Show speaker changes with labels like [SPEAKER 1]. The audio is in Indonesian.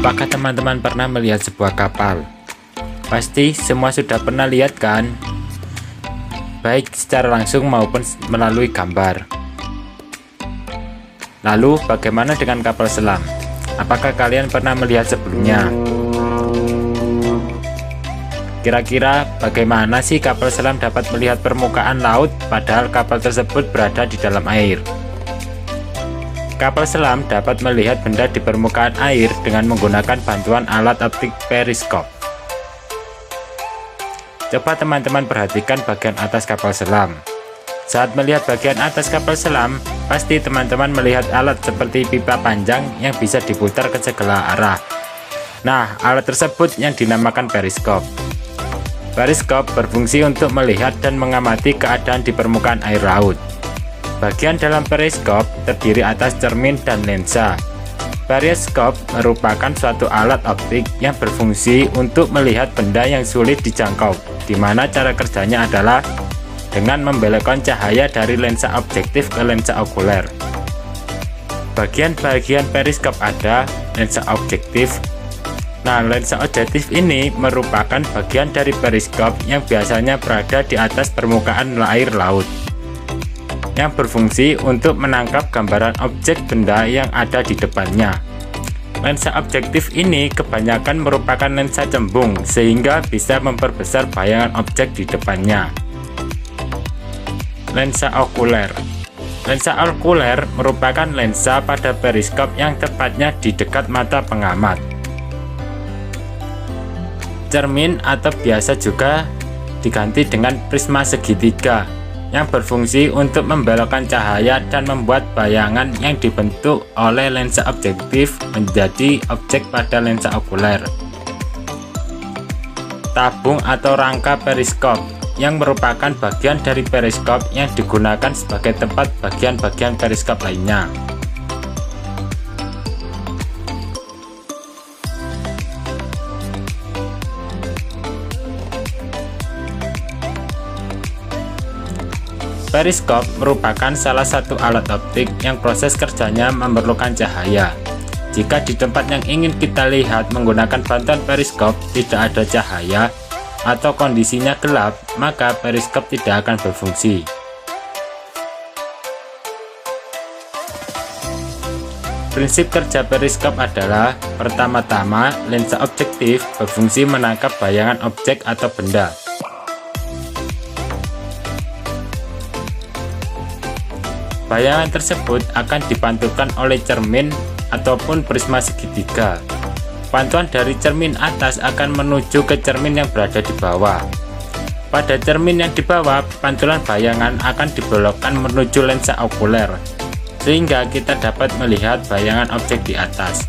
[SPEAKER 1] Apakah teman-teman pernah melihat sebuah kapal? Pasti semua sudah pernah lihat kan? Baik secara langsung maupun melalui gambar. Lalu bagaimana dengan kapal selam? Apakah kalian pernah melihat sebelumnya? Kira-kira bagaimana sih kapal selam dapat melihat permukaan laut padahal kapal tersebut berada di dalam air? Kapal selam dapat melihat benda di permukaan air dengan menggunakan bantuan alat optik periskop. Coba teman-teman perhatikan bagian atas kapal selam. Saat melihat bagian atas kapal selam, pasti teman-teman melihat alat seperti pipa panjang yang bisa diputar ke segala arah. Nah, alat tersebut yang dinamakan periskop. Periskop berfungsi untuk melihat dan mengamati keadaan di permukaan air laut. Bagian dalam periskop terdiri atas cermin dan lensa. Periskop merupakan suatu alat optik yang berfungsi untuk melihat benda yang sulit dijangkau, di mana cara kerjanya adalah dengan membelokkan cahaya dari lensa objektif ke lensa okuler. Bagian-bagian periskop ada lensa objektif. Nah, lensa objektif ini merupakan bagian dari periskop yang biasanya berada di atas permukaan air laut, yang berfungsi untuk menangkap gambaran objek benda yang ada di depannya. Lensa objektif ini kebanyakan merupakan lensa cembung sehingga bisa memperbesar bayangan objek di depannya. Lensa okuler. Lensa okuler merupakan lensa pada periskop yang tepatnya di dekat mata pengamat. Cermin atau biasa juga diganti dengan prisma segitiga yang berfungsi untuk membelokkan cahaya dan membuat bayangan yang dibentuk oleh lensa objektif menjadi objek pada lensa okuler. Tabung atau rangka periskop yang merupakan bagian dari periskop yang digunakan sebagai tempat bagian-bagian periskop lainnya. Periskop merupakan salah satu alat optik yang proses kerjanya memerlukan cahaya. Jika di tempat yang ingin kita lihat menggunakan bantuan periskop tidak ada cahaya atau kondisinya gelap, maka periskop tidak akan berfungsi. Prinsip kerja periskop adalah, pertama-tama lensa objektif berfungsi menangkap bayangan objek atau benda. Bayangan tersebut akan dipantulkan oleh cermin ataupun prisma segitiga. Pantulan dari cermin atas akan menuju ke cermin yang berada di bawah. Pada cermin yang di bawah, pantulan bayangan akan dibelokkan menuju lensa okuler, sehingga kita dapat melihat bayangan objek di atas.